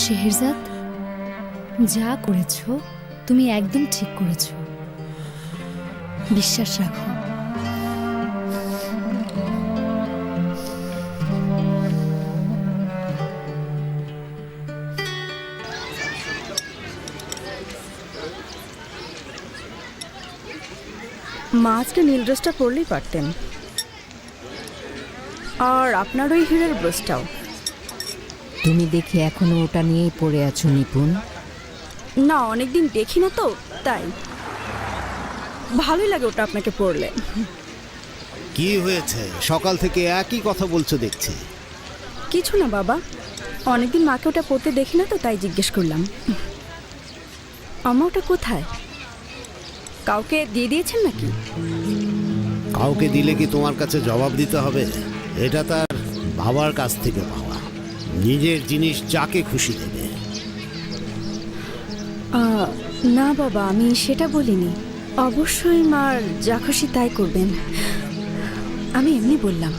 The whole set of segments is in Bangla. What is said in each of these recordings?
শেহরজাদ, যা করেছো তুমি একদম ঠিক করেছো। বিশ্বাস রাখো। মা আজকে নীল ড্রেসটা পরলেই পারতেন, আর আপনার ওই হীরের ব্রোচটাও। তুমি দেখি এখনো ওটা নিয়েই পড়ে আছো নিপুণ। না, অনেকদিন দেখি না তো, তাই ভালোই লাগে ওটা আপনাকে পরলে। কি হয়েছে? সকাল থেকে একই কথা বলছো দেখছি। কিছু না বাবা, অনেকদিন মাকে ওটা পরতে দেখি না তো, তাই জিজ্ঞেস করলাম। আমা ওটা কোথায়? কাউকে দিয়ে দিয়েছেন নাকি? কাউকে দিলে কি তোমার কাছে জবাব দিতে হবে? এটা তার বাবার কাছ থেকে পাওয়া। নিজের জিনিস যাকে খুশি দেবে। না বাবা, আমি সেটা বলিনি। অবশ্যই মার যা খুশি তাই করবেন, আমি এমনি বললাম।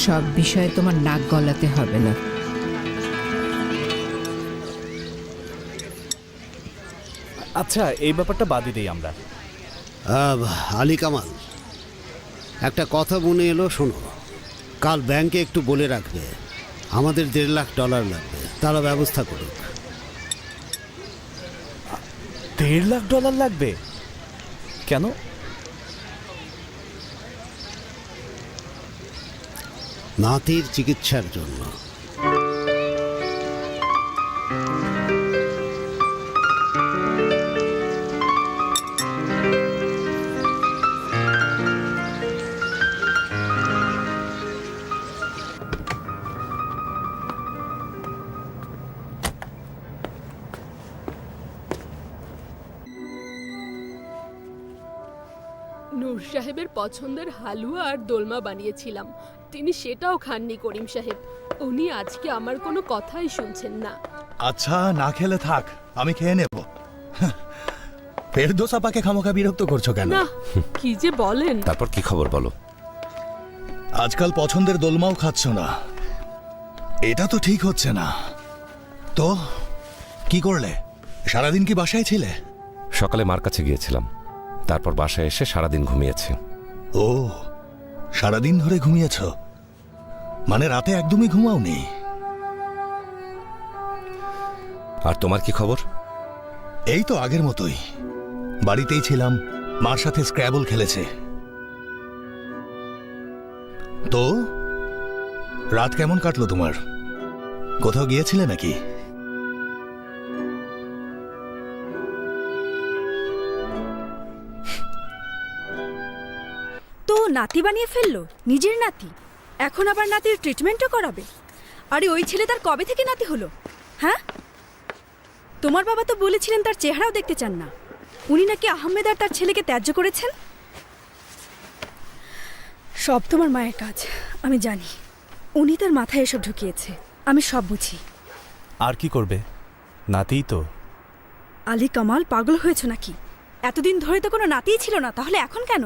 সব বিষয়ে তোমার নাক গলাতে হবে না। আচ্ছা, এই ব্যাপারটা বাদই দিই আমরা। আলী কামাল, একটা কথা মনে এলো, শোনো। কাল ব্যাংকে একটু বলে রাখবে, আমাদের $1.5 লাখ লাগবে, তারা ব্যবস্থা করুক। $1.5 লাখ লাগবে কেন? নাতির চিকিৎসার জন্য। নূর সাহেবের পছন্দের হালুয়া আর দোলমা বানিয়েছিলাম, তিনি সেটাও খাননি করিম সাহেব। উনি আজকে আমার কোনো কথাই শুনছেন না। আচ্ছা, না খেলে থাক, আমি খেয়ে নেব। ফেরদৌস আপাকে খামোখা বিরক্ত করছো কেন? না, কি যে বলেন। তারপর কি খবর বলো? আজকাল পছন্দের দোলমাও খাচ্ছ না, এটা তো ঠিক হচ্ছে না। তো কি করলে? সারাদিন কি বাসায় ছিলে? সকালে মার কাছে গিয়েছিলাম, তারপর বাসায় এসে সারাদিন ঘুমিয়েছি। ও, সারাদিন ধরে ঘুমিয়েছ? মানে রাতে একদমই ঘুমাওনি? আর তোমার কি খবর? এই তো আগের মতোই, বাড়িতেই ছিলাম, মার সাথে স্ক্র্যাবল খেলেছে। তো রাত কেমন কাটলো তোমার? কোথাও গিয়েছিলে নাকি? তো নাতি বানিয়ে ফেললো, নিজের নাতি। এখন আবার নাতির ট্রিটমেন্টও করাবে। আরে ওই ছেলে তার কবে থেকে নাতি হলো? হ্যাঁ, তোমার বাবা তো বলেছিলেন তার চেহারাও দেখতে চান না। উনি নাকি আহমেদ আর তার ছেলেকে ত্যায্য করেছেন। সব তোমার মায়ের কাজ, আমি জানি। উনি তার মাথায় এসব ঢুকিয়েছে, আমি সব বুঝি। আর কি করবে, নাতিই তো। আলী কামাল, পাগল হয়েছ নাকি? এতদিন ধরে তো কোনো নাতিই ছিল না, তাহলে এখন কেন?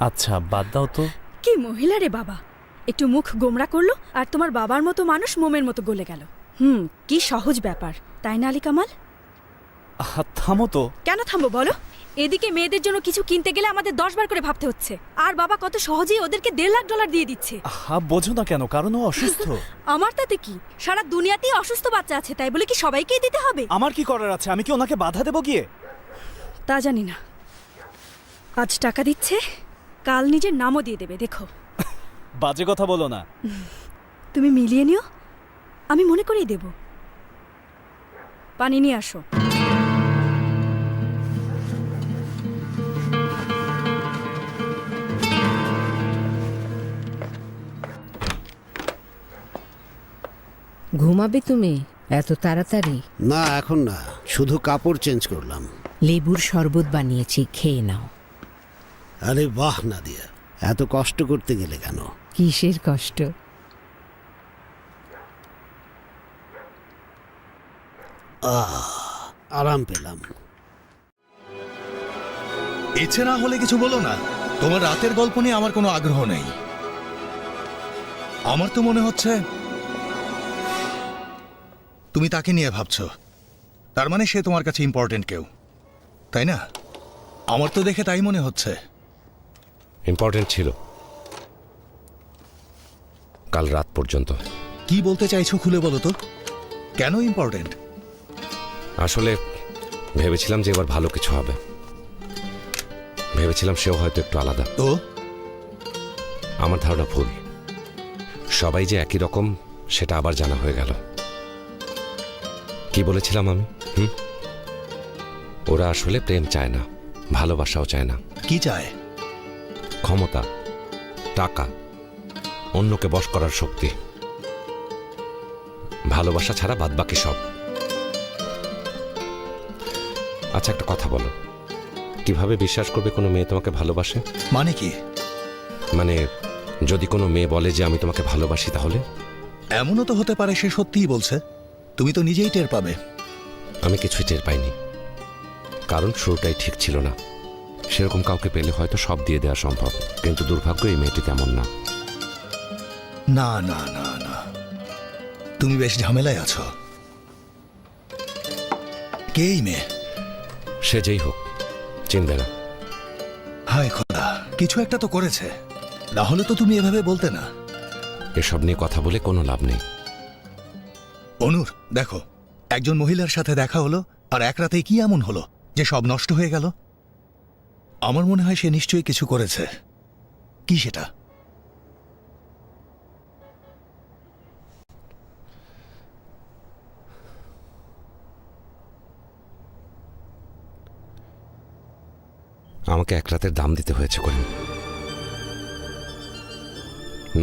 আচ্ছা, বাদ দাও তো। কি মহিলা রে বাবা, একটু মুখ গোমরা করলো আর তোমার বাবার মতো মানুষ মোমের মতো গলে গেল। কি সহজ ব্যাপার, তাই না আলী কামাল? থামো তো। কেন থামবো বলো? এদিকে মেয়েদের জন্য কিছু কিনতে গেলে আমাদের 10 বার করে ভাবতে হচ্ছে, আর বাবা কত সহজেই ওদেরকে $1.5 লাখ দিয়ে দিচ্ছে। বোঝো না কেন? কারণ ও অসুস্থ। আমার তাতে কি? সারা দুনিয়াতেই অসুস্থ বাচ্চা আছে, তাই বলে কি সবাইকেই দিতে হবে? আমার কি করার আছে? আমি কি ওনাকে বাধা দেবো গিয়ে? তা জানি না। আজ টাকা দিচ্ছে, কাল নিজের নামও দিয়ে দেবে, দেখো। বাজে কথা বলো না। তুমি মিলিয়ে নিও, আমি মনে করেই দেব। পানি নিয়ে আসো। ঘুমাবে তুমি এত তাড়াতাড়ি? না, এখন না, শুধু কাপড় চেঞ্জ করলাম। লেবুর শরবত বানিয়েছি, খেয়ে নাও। আরে বাহ নাদিয়া, এত কষ্ট করতে গেলে কেন? কিসের কষ্ট? আরাম পেলাম। ইচ্ছে না হলে কিছু বলো না। তোমার রাতের গল্প নিয়ে আমার কোনো আগ্রহ নেই। আমার তো মনে হচ্ছে তুমি তাকে নিয়ে ভাবছো, তার মানে সে তোমার কাছে ইম্পর্টেন্ট কেউ, তাই না? আমার তো দেখে তাই মনে হচ্ছে। ইম্পর্টেন্ট ছিল কাল রাত পর্যন্ত। কি বলতে চাইছো খুলে বলো তো, কেন ইম্পর্টেন্ট? আসলে ভেবেছিলাম যে এবার ভালো কিছু হবে, ভেবেছিলাম সেও হয়তো একটু আলাদা। তো আমার ধারণা ভুল। সবাই যে একই রকম সেটা আবার জানা হয়ে গেল। কি বলেছিলাম আমি? ওরা আসলে প্রেম চায় না, ভালোবাসাও চায় না। কি চায়? ক্ষমতা, টাকা, অন্যকে বশ করার শক্তি। ভালোবাসা ছাড়া বাদবাকি সব। আচ্ছা একটা কথা বলো, কিভাবে বিশ্বাস করবে কোনো মেয়ে তোমাকে ভালোবাসে? মানে কি? মানে যদি কোনো মেয়ে বলে যে আমি তোমাকে ভালোবাসি, তাহলে? এমনও তো হতে পারে সে সত্যিই বলছে, তুমি তো নিজেই টের পাবে। আমি কিছুই টের পাইনি, কারণ শুরুটাই ঠিক ছিল না। সেরকম কাউকে পেলে হয়তো সব দিয়ে দেওয়া সম্ভব, কিন্তু দুর্ভাগ্য এই মেয়েটি তেমন না। না না না না, তুমি বেশ ঝামেলায় আছো। কে এই মেয়ে? সে যেই হোক, চিনবে না। হায় খোদা, কিছু একটা তো করেছে, না হলে তো তুমি এভাবে বলতে না। এসব নিয়ে কথা বলে কোনো লাভ নেই। অনুর, দেখো, একজন মহিলার সাথে দেখা হলো আর এক রাতেই কি এমন হলো যে সব নষ্ট হয়ে গেল? আমার মনে হয় সে নিশ্চয়ই কিছু করেছে। কি সেটা? আমাকে এক রাতের দাম দিতে হয়েছে করিম,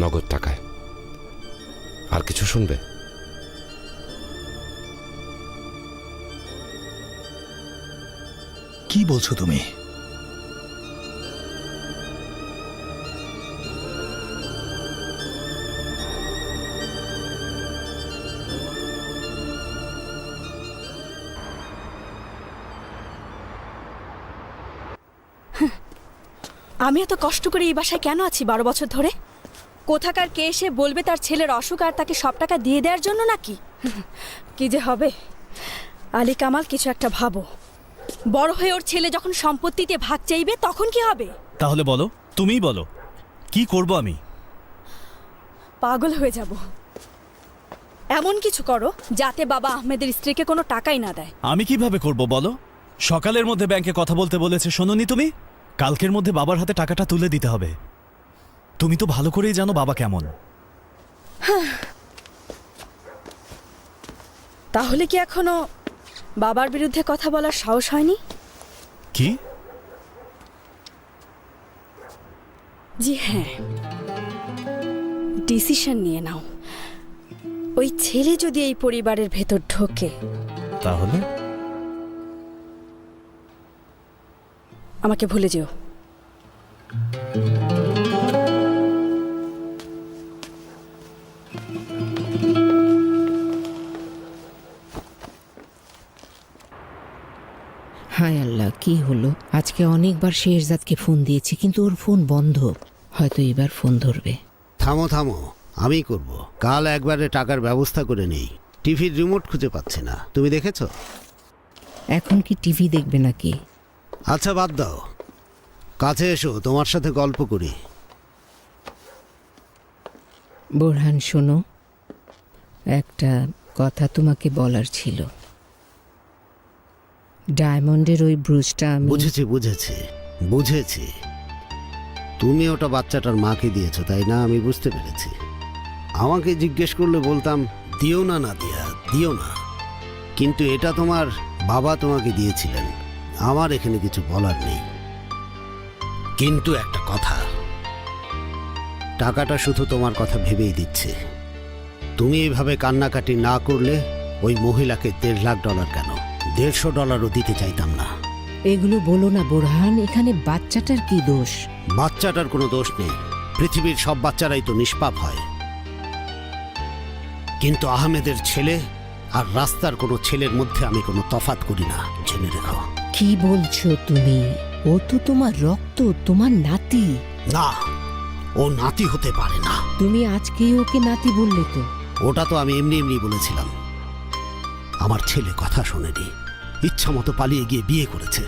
নগদ টাকায়। আর কিছু শুনবে? কি বলছো তুমি? আমি এত কষ্ট করে এই বাসায় কেন আছি 12 বছর ধরে? কোথাকার কে এসে বলবে তার ছেলের অসুখ আর তাকে সব টাকা দিয়ে দেওয়ার জন্য নাকি? কি যে হবে। আলী কামাল, কিছু একটা ভাবো। বড় হয়ে ওর ছেলে যখন সম্পত্তিতে ভাগ চাইবে তখন কি হবে? তাহলে বলো, তুমিই বলো, কি করব আমি? পাগল হয়ে যাব। এমন কিছু করো যাতে বাবা আহমেদের স্ত্রীকে কোনো টাকাই না দেয়। আমি কিভাবে করব বলো? সকালের মধ্যে ব্যাংকে কথা বলতে বলেছে, শোনোনি তুমি? কালকের মধ্যে বাবার হাতে টাকাটা তুলে দিতে হবে। তুমি তো ভালো করেই জানো বাবা কেমন। তাহলে কি এখনো বাবার বিরুদ্ধে কথা বলার সাহস হয়নি? কি? জি হ্যাঁ, ডিসিশন নিয়ে নাও। ওই ছেলে যদি এই পরিবারের ভেতর ঢোকে, তাহলে আমাকে ভুলে যেও। হায় আল্লাহ, কি হলো? আজকে অনেকবার শেহজাদকে ফোন দিয়েছি, কিন্তু ওর ফোন বন্ধ। হয়তো এবার ফোন ধরবে। থামো থামো, আমি করব। কাল একবারে টাকার ব্যবস্থা করে নেই। টিভির রিমোট খুঁজে পাচ্ছি না, তুমি দেখেছো? এখন কি টিভি দেখবে নাকি? আচ্ছা বাদ দাও, কাছে এসো, তোমার সাথে গল্প করি। বোরহান শোনো, একটা কথা তোমাকে বলার ছিল। ডায়মন্ডের ওই ব্রুজটা আমি... বুঝেছি বুঝেছি বুঝেছি, তুমি ওটা বাচ্চাটার মাকে দিয়েছো, তাই না? আমি বুঝতে পেরেছি। আমাকে জিজ্ঞেস করলে বলতাম দিও না নাদিয়া, দিও না। কিন্তু এটা তোমার বাবা তোমাকে দিয়েছিলেন, আমার এখানে কিছু বলার নেই। কিন্তু একটা কথা, টাকাটা শুধু তোমার কথা ভেবেই দিচ্ছে। তুমি এইভাবে কান্নাকাটি না করলে ওই মহিলাকে $1.5 লাখ কেন, $150ও দিতে চাইতাম না। এগুলো বলো না বোরহান, এখানে বাচ্চাটার কি দোষ? বাচ্চাটার কোনো দোষ নেই, পৃথিবীর সব বাচ্চারাই তো নিষ্পাপ হয়। কিন্তু আহমেদের ছেলে আর রাস্তার কোনো ছেলের মধ্যে আমি কোনো তফাৎ করি না, জেনে রেখো। কি বলছো তুমি? ও তো তোমার রক্ত, তোমার নাতি। না, ও নাতি হতে পারে না। তুমি আজকেই ওকে নাতি বললে তো। ওটা তো আমি এমনি এমনি বলেছিলাম। আমার ছেলে কথা শোনেনি, ইচ্ছা মতো পালিয়ে গিয়ে বিয়ে করেছে।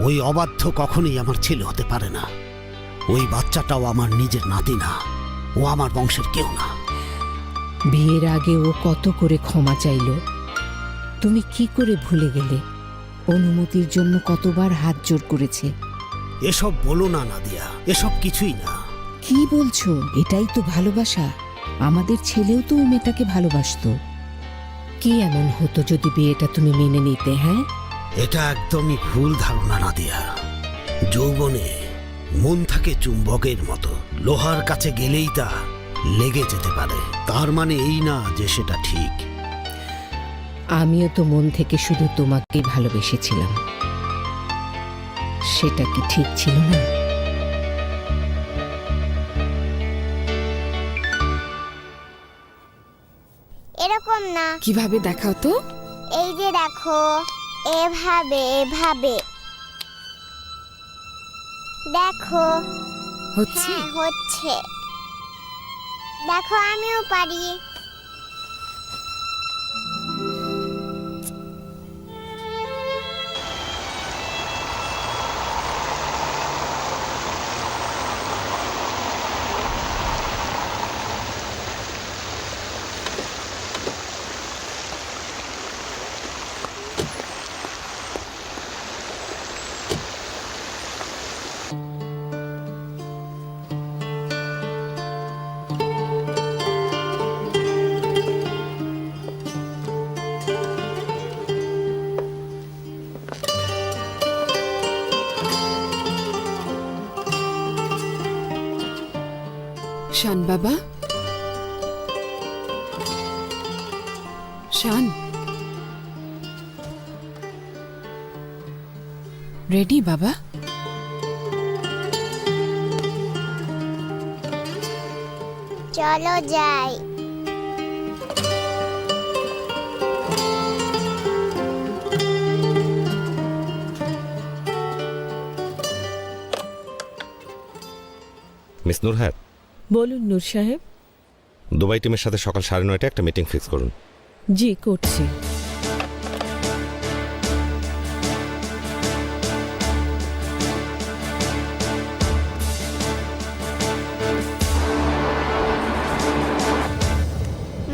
ওই অবাধ্য কখনোই আমার ছেলে হতে পারে না। ওই বাচ্চাটাও আমার নিজের নাতি না, ও আমার বংশের কেউ না। বিয়ের আগে ও কত করে ক্ষমা চাইলো, তুমি কি করে ভুলে গেলে? অনুমতির জন্য কতবার হাত জোড় করেছে। এসব বলো না নাদিয়া, এসব কিছুই না। কি বলছো? এটাই তো ভালোবাসা। আমাদের ছেলেও তো ওই মেয়েটাকে ভালোবাসতো। কি এমন হতো যদি বিয়েটা তুমি মেনে নিতে? হ্যাঁ, এটা একদমই ভুল ধারণা নাদিয়া। যৌবনে মন থাকে চুম্বকের মতো, লোহার কাছে গেলেই তা লেগে যেতে পারে। তার মানে এই না যে সেটা ঠিক। আমিও তো মন থেকে শুধু তোমাকেই ভালোবেসেছিলাম। সেটা কি ঠিক ছিল না? এরকম না। কিভাবে দেখাও তো? এই যে দেখো, এভাবে এভাবে দেখো। হচ্ছে? হ্যাঁ, হচ্ছে। দেখো আমিও পারি। শান বাবা, শান, রেডি বাবা? চলো যাই। মিস নুরহাত, বলুন নূর সাহেব। দুবাই টিমের সাথে সকাল 9:30টায় একটা মিটিং ফিক্স করুন। জি করছি।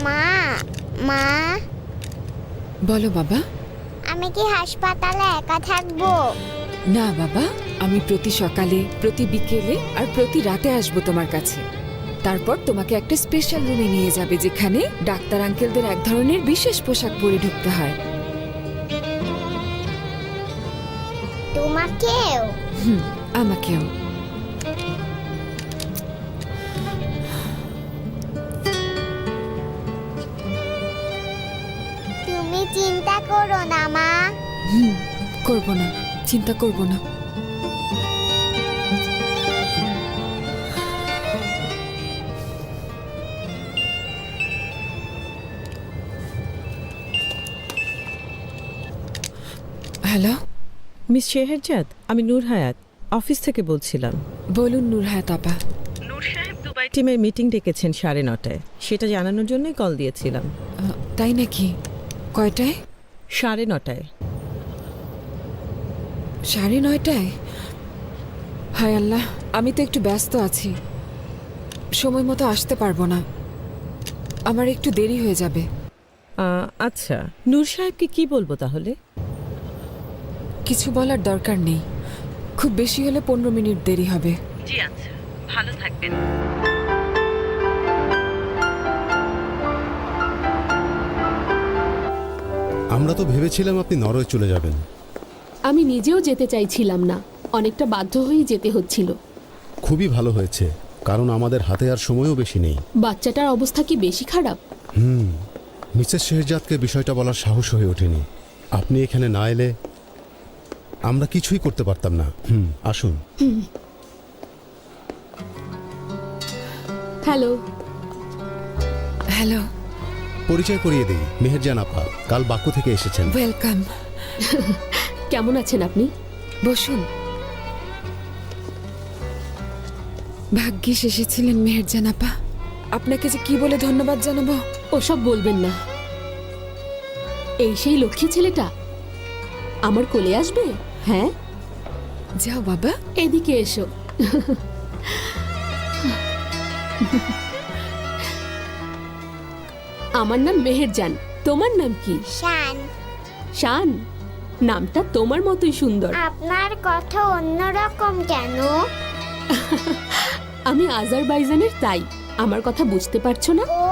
মা, মা, বলো বাবা। আমি কি হাসপাতালে একা থাকবো? না বাবা, আমি প্রতি সকালে, প্রতি বিকেলে আর প্রতি রাতে আসবো তোমার কাছে। তারপর তোমাকে একটা স্পেশাল রুমে নিয়ে যাবে, যেখানে ডাক্তার আঙ্কেলদের এক ধরনের বিশেষ পোশাক পরে ঢুকতে হয়। তোমাকেও? আমাকেও। তুমি চিন্তা করো না মা। করবো না, চিন্তা করবো না। হ্যালো, মিস শেহরজাদ, আমি নূর হায়াত, অফিস থেকে বলছিলাম। বলুন নূর হায়াত আপা। টিমের মিটিং ডেকেছেন 9:30টায়, সেটা জানানোর জন্যই কল দিয়েছিলাম। তাই নাকি? কয়টায়? 9:30টায়। 9:30টায়? হায় আল্লাহ, আমি তো একটু ব্যস্ত আছি, সময় মতো আসতে পারবো না। আমার একটু দেরি হয়ে যাবে। আচ্ছা, নূর সাহেবকে কি বলবো তাহলে? কিছু বলার দরকার নেই, খুব বেশি হলে 15 মিনিট দেরি হবে। জি আচ্ছা, ভালো থাকবেন। আমরা তো ভেবেছিলাম আপনি নরওয়ে চলে যাবেন। আমি নিজেও যেতে চাইছিলাম না, অনেকটা বাধ্য হয়েই যেতে হচ্ছিল। খুবই ভালো হয়েছে, কারণ আমাদের হাতে আর সময়ও বেশি নেই। বাচ্চাটার অবস্থা কি বেশি খারাপ? মিসেস শেহজাদকে বিষয়টা বলার সাহস হয়ে ওঠেনি। আপনি এখানে না এলে আমরা কিছুই করতে পারতাম না। আসুন। হ্যালো। হ্যালো। পরিচয় করিয়ে দিই, মেহেরজান আপা কাল বাকু থেকে এসেছেন। ওয়েলকাম। কেমন আছেন আপনি? বসুন। ভাগ্যিস এসেছিলেন মেহেরজান আপা, আপনাকে যে কি বলে ধন্যবাদ জানাবো। ওসব বলবেন না। এই সেই লক্ষ্মী ছেলেটা আমার কোলে আসবে? হ্যাঁ, যাও বাবা। এদিকে এসো। আমার নাম মেহেরজান, তোমার নাম কি? শান, শান, নামটা তোমার মতোই সুন্দর। আপনার কথা অন্যরকম কেন? আমি আজারবাইজানের, তাই আমার কথা বুঝতে পারছো না? ও,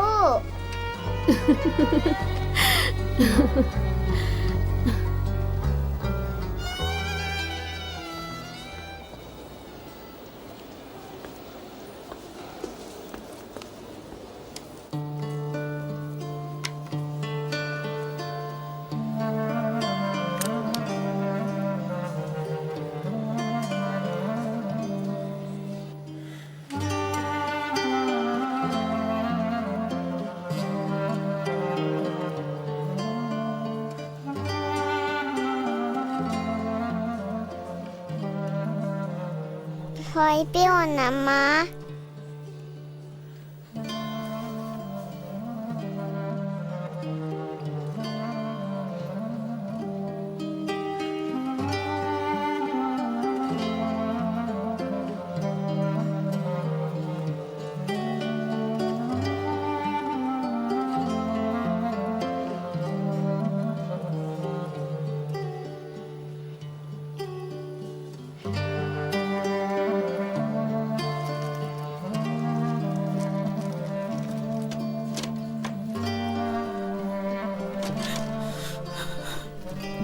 ভয় পেও না মা।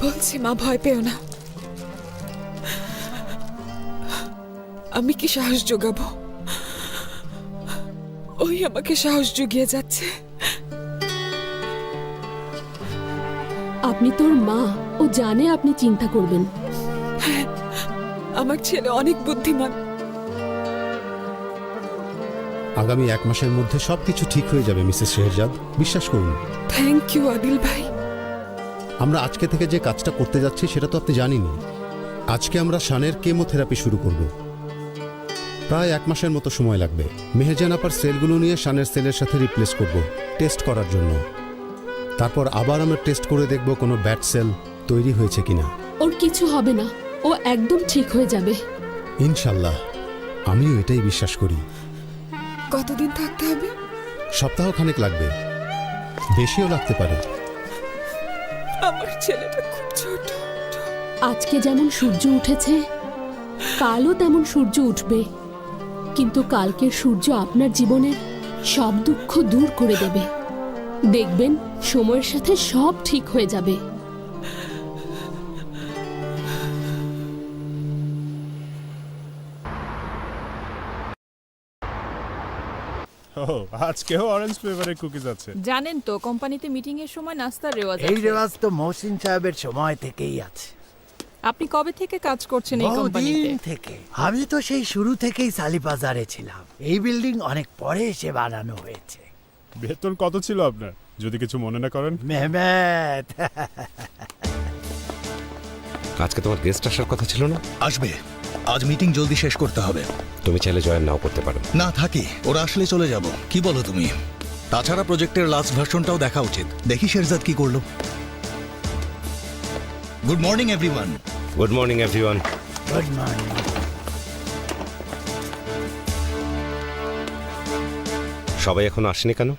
বলছি মা, ভয় পেও না। আমি কি সাহস যোগাবো? ওই আমাকে সাহস জুগিয়ে যাচ্ছে। আপনি তোর মা, ও জানে আপনি চিন্তা করবেন। আমার ছেলে অনেক বুদ্ধিমান। আগামী 1 মাসের মধ্যে সবকিছু ঠিক হয়ে যাবে মিসেস শেহজাদ, বিশ্বাস করুন। থ্যাংক ইউ আদিল ভাই। আমরা আজকে থেকে যে কাজটা করতে যাচ্ছি সেটা তো আপনি জানেনই। আজকে আমরা শানের কেমোথেরাপি শুরু করব। প্রায় 1 মাসের মতো সময় লাগবে। মেহেরজান আপার সেলগুলো নিয়ে শানের সেলের সাথে রিপ্লেস করব টেস্ট করার জন্য। তারপর আবার আমরা টেস্ট করে দেখব কোনো ব্যাড সেল তৈরি হয়েছে কিনা। ওর কিছু হবে না, ও একদম ঠিক হয়ে যাবে। ইনশাল্লাহ, আমিও এটাই বিশ্বাস করি। কতদিন থাকতে হবে? সপ্তাহখানেক লাগবে, বেশিও লাগতে পারে। আমার ছেলেটা খুব ছোট। আজকে যেমন সূর্য উঠেছে, কালও তেমন সূর্য উঠবে, কিন্তু কালকের সূর্য আপনার জীবনের সব দুঃখ দূর করে দেবে। দেখবেন সময়ের সাথে সব ঠিক হয়ে যাবে। আজকেও অরেঞ্জ ফ্লেভারের কুকিজ আছে। জানেন তো কোম্পানিতে মিটিং এর সময় নাস্তার রেওয়াজ এই রেওয়াজ তো মহসিন সাহেবের সময় থেকেই আছে। আপনি কবে থেকে কাজ করছেন এই কোম্পানিতে? বহুদিন থেকে। আমি তো সেই শুরু থেকেই সালিবাজারে ছিলাম। এই বিল্ডিং অনেক পরে এসে বানানো হয়েছে। বেতন কত ছিল আপনার, যদি কিছু মনে না করেন? মেহমেদ, আজকে তোমার গেস্ট আসার কথা ছিল না? আসবে। আজ মিটিং জলদি শেষ করতে হবে। তুমি চাইলে জয়েন নাও করতে পারো। না থাকি, ওরা আসলে চলে যাব। কি বলো তুমি? তাছাড়া প্রজেক্টের লাস্ট ভার্সনটাও দেখা উচিত। দেখি শেরজাদ কি করলো। Good morning everyone. Good morning everyone. Good morning. সবাই এখনো আসেনি কেন?